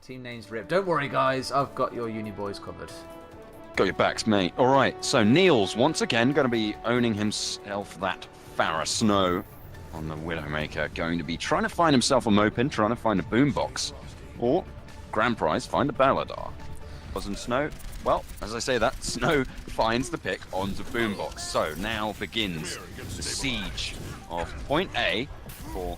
Team names ripped. Don't worry, guys. I've got your uni boys covered. Got your backs, mate. All right, so NUEL's once again going to be owning himself that Farah Snow on the Widowmaker. Going to be trying to find himself a Mopin, trying to find a Boombox, or grand prize, find a Baladar. Wasn't Snow? Well, as I say that, Snow finds the pick onto Boombox. So now begins the siege of point A for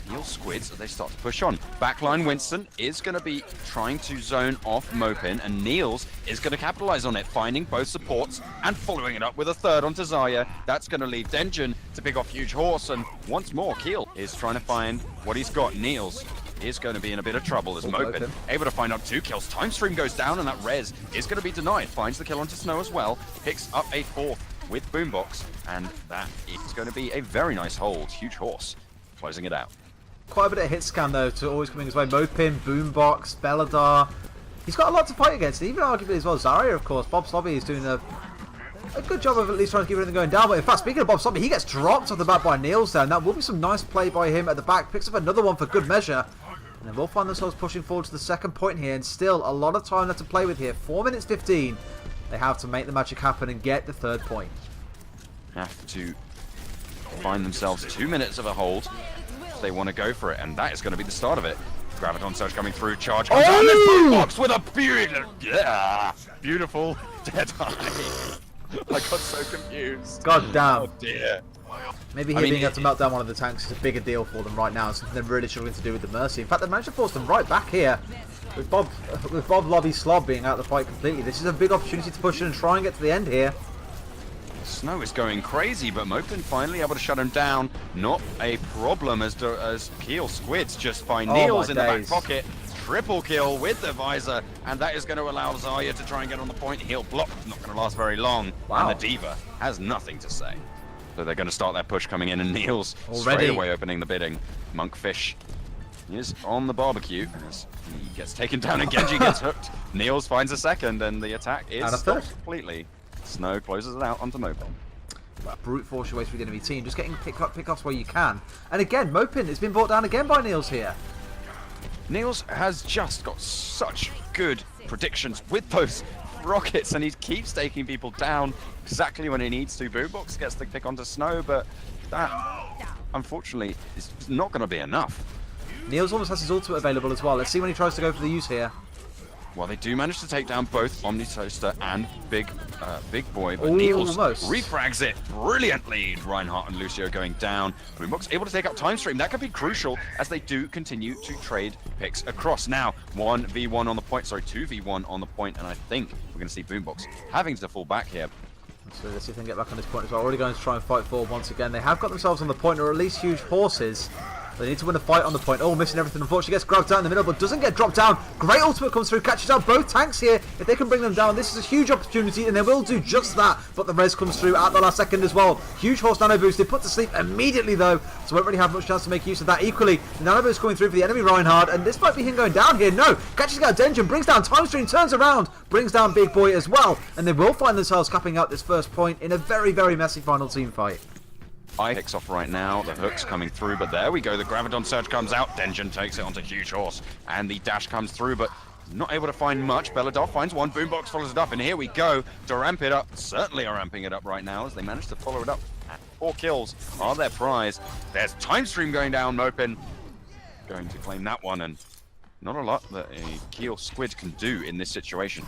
NUEL Squids as they start to push on. Backline Winston is going to be trying to zone off Mopin, and NUEL's is going to capitalize on it, finding both supports and following it up with a third onto Zarya. That's going to leave Denjin to pick off Huge Horse, and once more, Keele is trying to find what he's got. NUEL's is going to be in a bit of trouble as Mopin able to find out 2 kills. Time stream goes down, and that res is going to be denied. Finds the kill onto Snow as well, picks up a 4th with Boombox, and that is going to be a very nice hold. Huge Horse closing it out. Quite a bit of hit scan though to always coming his way. Mopin, Boombox, Baladar. He's got a lot to fight against. Even arguably as well Zarya, of course. Bob Slobby is doing a good job of at least trying to keep everything going down. But in fact, speaking of Bob Slobby, he gets dropped off the back by NUEL's there. And that will be some nice play by him at the back. Picks up another one for good measure. And then we'll find themselves pushing forward to the second point here. And still a lot of time left to play with here. 4 minutes 15. They have to make the magic happen and get the third point. Have to find themselves 2 minutes of a hold. They want to go for it, and that is going to be the start of it. Graviton Surge coming through, charge comes down, this Boombox with a beautiful dead eye. I got so confused. God damn. Oh dear. Maybe here being able to melt down one of the tanks is a bigger deal for them right now. It's something they're really struggling to do with the Mercy. In fact, they managed to force them right back here. With Bob Lobby Slob being out of the fight completely, this is a big opportunity to push in and try and get to the end here. Snow is going crazy, but Mopin finally able to shut him down. Not a problem as Keele Squids just find NUEL's in the back pocket. Triple kill with the visor, and that is going to allow Zarya to try and get on the point. He'll block, not going to last very long. Wow. And the Diva has nothing to say. So they're going to start that push coming in, and NUEL's already straight away opening the bidding. Monkfish is on the barbecue as he gets taken down and Genji gets hooked. NUEL's finds a second, and the attack is stopped completely. Snow closes it out onto Mopin. Brute force your way through the enemy team, just getting pick-offs where you can. And again, Mopin has been brought down again by NUEL's here. NUEL's has just got such good predictions with those rockets, and he keeps taking people down exactly when he needs to. Boombox gets the pick onto Snow, but that, unfortunately, is not going to be enough. NUEL's almost has his ultimate available as well. Let's see when he tries to go for the use here. Well, they do manage to take down both Omnitoaster and Big Boy, but Ooh, NUEL's almost refrags it brilliantly. Reinhardt and Lucio going down. Boombox able to take out Time Stream. That could be crucial as they do continue to trade picks across. Now, 1v1 on the point, sorry, 2v1 on the point, and I think we're going to see Boombox having to fall back here. So let's see if they can get back on this point as well. Already going to try and fight forward once again. They have got themselves on the point, or at least Huge Horses. They need to win a fight on the point. Oh, missing everything. Unfortunately, gets grabbed down in the middle, but doesn't get dropped down. Great ultimate comes through, catches out both tanks here. If they can bring them down, this is a huge opportunity, and they will do just that. But the res comes through at the last second as well. Huge Horse nano boost. They put to sleep immediately, though, so won't really have much chance to make use of that. Equally, the nano boost coming through for the enemy Reinhardt, and this might be him going down here. No, catches out Denjin, brings down Time Stream, turns around, brings down Big Boy as well, and they will find themselves capping out this first point in a very, very messy final team fight. Picks off right now, the hook's coming through, but there we go, the Graviton Surge comes out, Denjin takes it onto Huge Horse, and the dash comes through, but not able to find much. Baladar finds one, Boombox follows it up, and here we go to ramp it up. Certainly are ramping it up right now as they manage to follow it up. 4 kills are their prize. There's Time Stream going down, Mopin going to claim that one, and not a lot that a Keele Squid can do in this situation.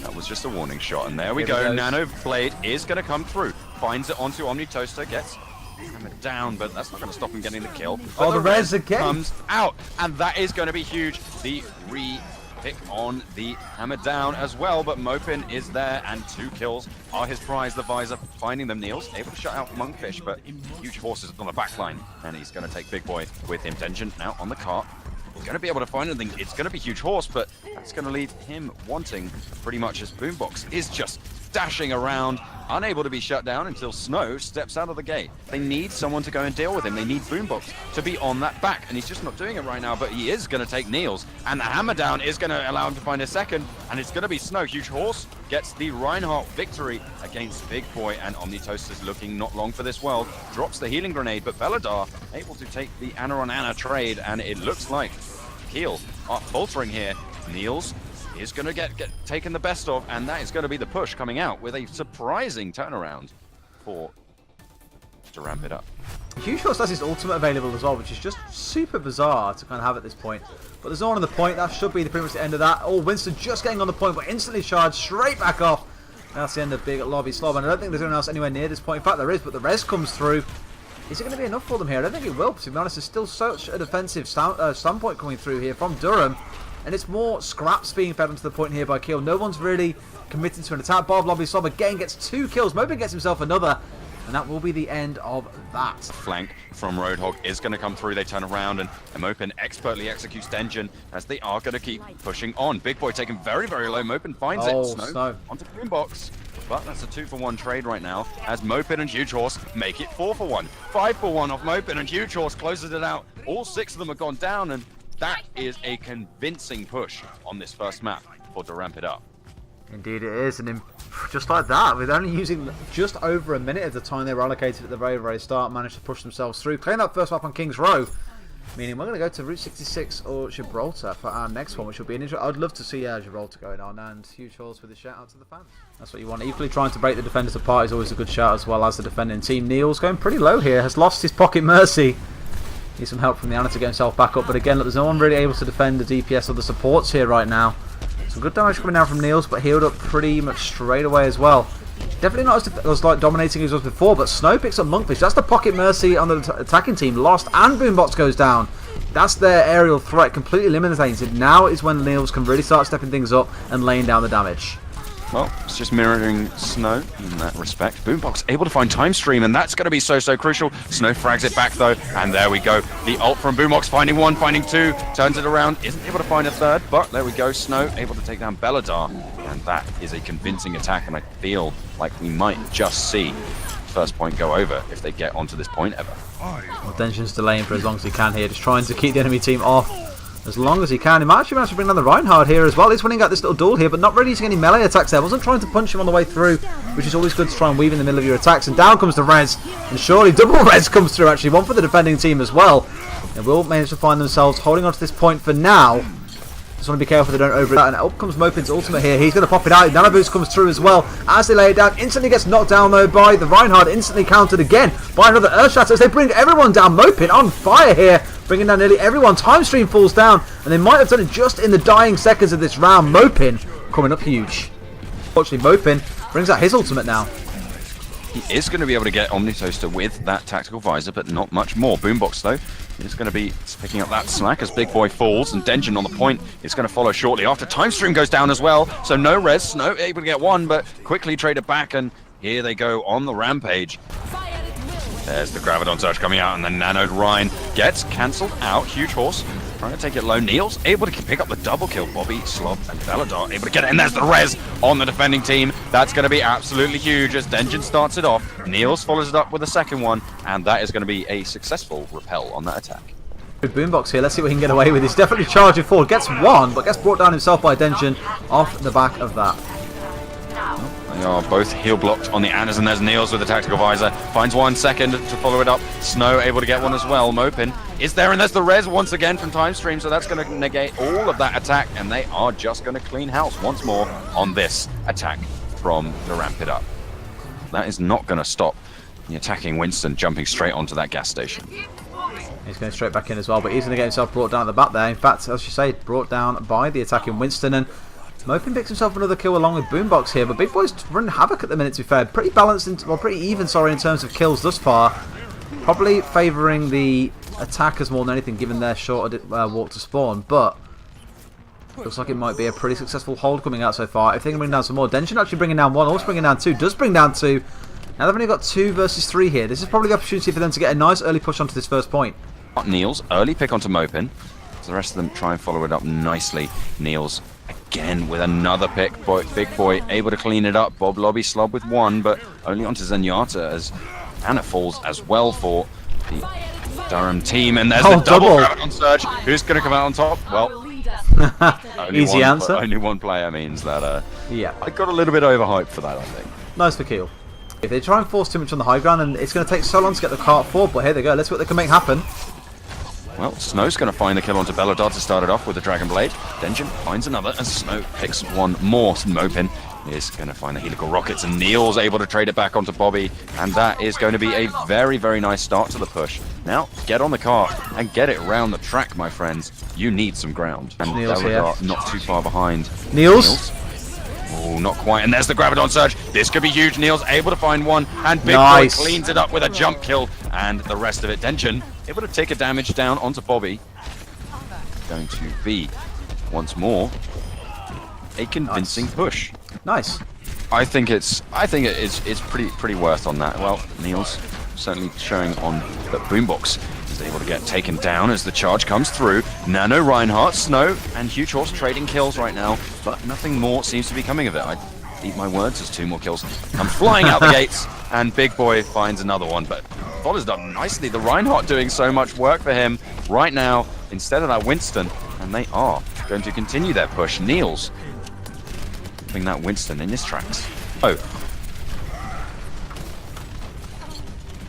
That was just a warning shot, and there we go. Nano Blade is going to come through. Finds it onto Omnitoaster, gets hammered down, but that's not going to stop him getting the kill. But the res again comes out, and that is going to be huge. The re-pick on the hammer down as well, but Mopin is there, and 2 kills are his prize. The visor finding them. NUEL's able to shut out Monkfish, but Huge Horses on the back line, and he's going to take Big Boy with him. Denjin now on the cart. Going to be able to find anything. It's going to be Huge Horse, but that's going to leave him wanting pretty much as Boombox is just dashing around, unable to be shut down until Snow steps out of the gate. They need someone to go and deal with him. They need Boombox to be on that back, and he's just not doing it right now, but he is going to take NUEL's, and the hammer down is going to allow him to find a second, and it's going to be Snow. Huge Horse gets the Reinhardt victory against Big Boy, and Omnitoaster's looking not long for this world. Drops the healing grenade, but Baladar able to take the Ana on Ana trade, and it looks like Keele are faltering here. Niels is going to get taken the best of, and that is going to be the push coming out with a surprising turnaround to ramp it up. Huge Horse has his ultimate available as well, which is just super bizarre to kind of have at this point. But there's no one on the point. That should be pretty much the end of that. Oh, Winston just getting on the point, but instantly charged straight back off. That's the end of Big Lobby Slob, and I don't think there's anyone else anywhere near this point. In fact, there is, but the res comes through. Is it going to be enough for them here? I don't think it will, to be honest. There's still such a defensive standpoint coming through here from Durham. And it's more scraps being fed onto the point here by Keele. No one's really committed to an attack. Bob Lobby Slob again gets 2 kills. Mopin gets himself another. And that will be the end of that. Flank from Roadhog is going to come through. They turn around, and Mopin expertly executes Denjin as they are going to keep pushing on. Big Boy taken very, very low. Mopin finds it. Snow onto Boombox. But that's a 2-for-1 trade right now as Mopin and Huge Horse make it 4-for-1. 5-for-1 off Mopin, and Huge Horse closes it out. All 6 of them have gone down, and that is a convincing push on this first map to ramp it up. Indeed it is, and just like that, with only using just over a minute of the time they were allocated at the very, very start, managed to push themselves through, claim that first map on King's Row, meaning we're going to go to Route 66 or Gibraltar for our next one, which will be an interesting. I'd love to see Gibraltar going on, and Huge Horse with a shout out to the fans. That's what you want. Equally trying to break the defenders apart is always a good shout, as well as the defending team. Neil's going pretty low here, has lost his pocket mercy. Needs some help from the Anna to get himself back up, but again, look, there's no one really able to defend the DPS or the supports here right now. Some good damage coming down from Niels, but healed up pretty much straight away as well. Definitely not as like dominating as he was before, but Snow picks up Monkfish. That's the pocket mercy on the attacking team. Lost, and Boombox goes down. That's their aerial threat completely eliminated. Now is when Niels can really start stepping things up and laying down the damage. Well, it's just mirroring Snow in that respect. Boombox able to find time stream, and that's going to be so crucial. Snow frags it back though, and there we go. The ult from Boombox, finding 1, finding 2, turns it around, isn't able to find a 3rd, but there we go. Snow able to take down Belladar, and that is a convincing attack, and I feel like we might just see first point go over if they get onto this point ever. Well, Denjin's delaying for as long as he can here, just trying to keep the enemy team off as long as he can. He might actually manage to bring down the Reinhardt here as well. He's winning out this little duel here, but not really using any melee attacks there. Wasn't trying to punch him on the way through, which is always good to try and weave in the middle of your attacks. And down comes the res, and surely double res comes through actually. One for the defending team as well. They will manage to find themselves holding on to this point for now. Just want to be careful they don't over it. And up comes Mopin's ultimate here. He's going to pop it out. Nano Boost comes through as well as they lay it down. Instantly gets knocked down though by the Reinhardt. Instantly countered again by another Earth Shatter as they bring everyone down. Mopin on fire here, bringing down nearly everyone. Time Stream falls down, and they might have done it just in the dying seconds of this round. Mopin coming up huge. Unfortunately, Mopin brings out his ultimate now. He is going to be able to get Omni Toaster with that tactical visor, but not much more. Boombox though is going to be picking up that slack as Big Boy falls, and Denjin on the point is going to follow shortly after. Time Stream goes down as well, so no res. Snow able to get 1, but quickly traded back, and here they go on the rampage. There's the Graviton Surge coming out, and the Nanoed Rhine gets cancelled out. Huge Horse trying to take it low. Niels able to pick up the double kill. Bobby, Slob, and Belladar able to get it, and there's the res on the defending team. That's going to be absolutely huge as Denjin starts it off. Niels follows it up with a second one, and that is going to be a successful repel on that attack. Boombox here, let's see what he can get away with. He's definitely charging forward, gets 1, but gets brought down himself by Denjin off the back of that. They are both heel blocked on the Annas, and there's Niels with the tactical visor. Finds 1 second to follow it up. Snow able to get 1 as well. Mopin is there, and there's the res once again from Time Stream, so that's going to negate all of that attack, and they are just going to clean house once more on this attack from the Ramp It Up. That is not going to stop the attacking Winston jumping straight onto that gas station. He's going straight back in as well, but he's going to get himself brought down at the back there. In fact, as you say, brought down by the attacking Winston, and Mopin picks himself another kill along with Boombox here, but Big Boy's running havoc at the minute, to be fair. Pretty balanced, well, pretty even, sorry, in terms of kills thus far. Probably favouring the attackers more than anything, given their shorter walk to spawn, but looks like it might be a pretty successful hold coming out so far. If they can bring down some more, Denjin actually bringing down 1, also bringing down 2, does bring down 2. Now they've only got 2 versus 3 here. This is probably the opportunity for them to get a nice early push onto this first point. Niels, early pick onto Mopin. So the rest of them try and follow it up nicely. Niels again with another pick. Big Boy able to clean it up. Bob Lobby Slob with 1, but only onto Zenyatta as Anna falls as well for the Durham team. And there's the double Graviton Surge. Who's going to come out on top? Well, easy answer. Only one player means that yeah. I got a little bit overhyped for that, I think. Nice for Keele. If they try and force too much on the high ground, and it's going to take so long to get the cart forward, but here they go. Let's see what they can make happen. Well, Snow's going to find the kill onto Belladar to start it off with the Dragon Blade. Denjin finds another, and Snow picks one more. Mopin is going to find the Helical Rockets, and Neil's able to trade it back onto Bobby, and that is going to be a very, very nice start to the push. Now, get on the cart and get it around the track, my friends. You need some ground. And Belladar not too far behind. Niels. Oh, not quite. And there's the Graviton Surge. This could be huge. Neil's able to find one. And Big Boy cleans it up with a jump kill. And the rest of it, Denjin able to take a damage down onto Bobby. Going to be, once more, a convincing push. Nice. I think it is pretty worth on that. Well, Neil's certainly showing on that Boombox is able to get taken down as the charge comes through. Nano, Reinhardt, Snow, and Huge Horse trading kills right now, but nothing more seems to be coming of it. I eat my words as 2 more kills come flying out the gates, and Big Boy finds another one, but follows up nicely. The Reinhardt doing so much work for him right now instead of that Winston, and they are going to continue their push. Niels putting that Winston in his tracks. Oh.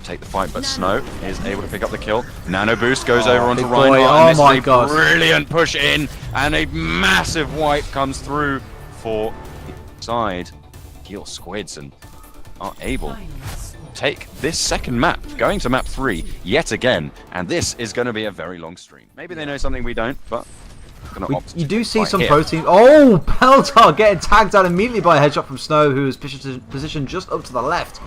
Take the fight, but Snow is able to pick up the kill. Nano boost goes over onto Reinhardt, and this is a brilliant push in, and a massive wipe comes through for the side. Keele Squids and are able to take this second map, going to map 3 yet again, and this is going to be a very long stream. Maybe they know something we don't, but you do see some pro teams. Oh, Belladar getting tagged out immediately by a headshot from Snow, who is positioned just up to the left.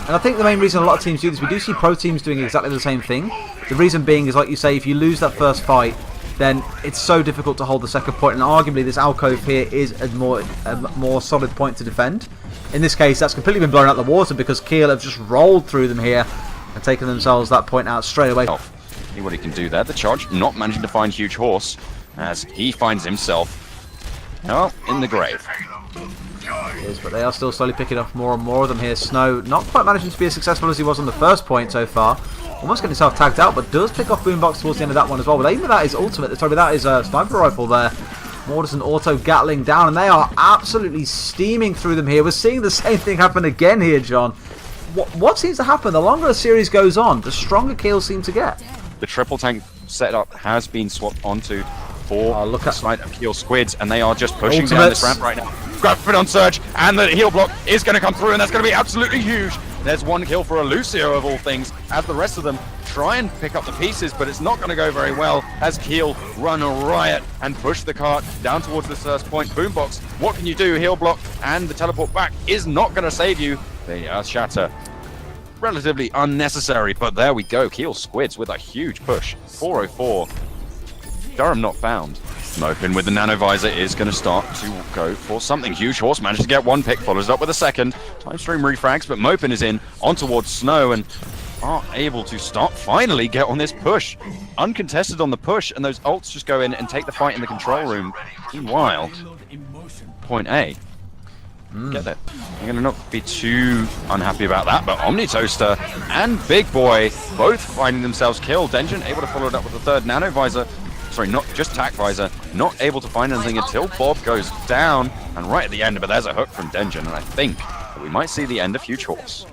And I think the main reason a lot of teams do this, we do see pro teams doing exactly the same thing. The reason being is, like you say, if you lose that first fight, then it's so difficult to hold the second point. And arguably, this alcove here is a more solid point to defend. In this case, that's completely been blown out of the water because Keele have just rolled through them here and taken themselves that point out straight away. See what he can do there. The charge not managing to find Huge Horse as he finds himself in the grave. But they are still slowly picking off more and more of them here. Snow not quite managing to be as successful as he was on the first point so far. Almost getting himself tagged out, but does pick off Boombox towards the end of that one as well. But aiming at that is ultimate. Sorry, that is a sniper rifle there. Mortis and Auto Gatling down, and they are absolutely steaming through them here. We're seeing the same thing happen again here, John. What seems to happen? The longer the series goes on, the stronger kills seem to get. The triple tank setup has been swapped onto for the side of Keele Squids, and they are just pushing down this ramp right now. Graviton Surge, and the heal block is going to come through, and that's going to be absolutely huge. There's one kill for a Lucio of all things, as the rest of them try and pick up the pieces, but it's not going to go very well as Keele run a riot and push the cart down towards the first point. Boombox, what can you do? Heal block and the teleport back is not going to save you. The Earth Shatter, relatively unnecessary, but there we go. Keele Squids with a huge push. 404. Durham not found. Mopin with the Nano Visor is going to start to go for something. Huge Horse managed to get one pick, follows up with a second. Time stream refrags, but Mopin is in on towards Snow and are able to finally get on this push. Uncontested on the push, and those ults just go in and take the fight in the control room. Meanwhile, point A. Get that. I'm going to not be too unhappy about that, but Omni Toaster and Big Boy both finding themselves killed. Denjin able to follow it up with the third Nano Visor. Sorry, not just Tac Visor, not able to find anything until Bob goes down, and right at the end, but there's a hook from Denjin, and I think that we might see the end of Huge Horse.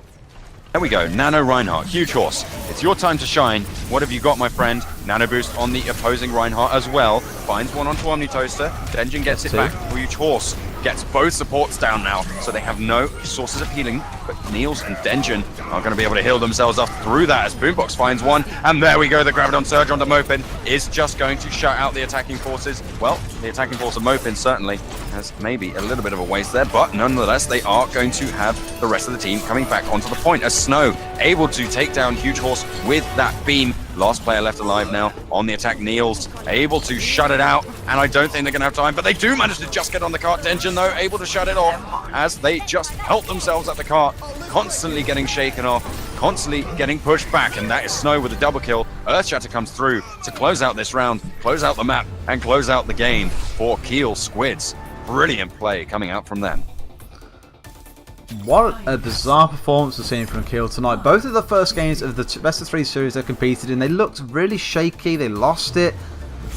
There we go, Nano Reinhardt, Huge Horse. It's your time to shine. What have you got, my friend? Nano Boost on the opposing Reinhardt as well. Finds one onto Omni Toaster. Denjin gets it back. Huge Horse gets both supports down now, so they have no sources of healing, but Niels and Denjin are going to be able to heal themselves up through that as Boombox finds one, and there we go, the Graviton Surge onto Mopin is just going to shut out the attacking forces. Well, the attacking force of Mopin certainly has maybe a little bit of a waste there, but nonetheless, they are going to have the rest of the team coming back onto the point as Snow able to take down Huge Horse with that beam. Last player left alive now on the attack. Niels able to shut it out, and I don't think they're going to have time, but they do manage to just get on the cart. Denjin, though, able to shut it off as they just help themselves at the cart, constantly getting shaken off, constantly getting pushed back, and that is Snow with a double kill. Earthshatter comes through to close out this round, close out the map, and close out the game for Keele Squids. Brilliant play coming out from them. What a bizarre performance we're seeing from Keele tonight. Both of the first games of the best of 3 series they competed in, they looked really shaky, they lost it.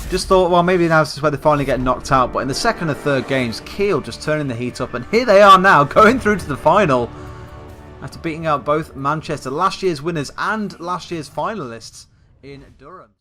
Just thought, well, maybe now this is where they finally get knocked out. But in the second and third games, Keele just turning the heat up, and here they are now, going through to the final after beating out both Manchester, last year's winners and last year's finalists in Durham.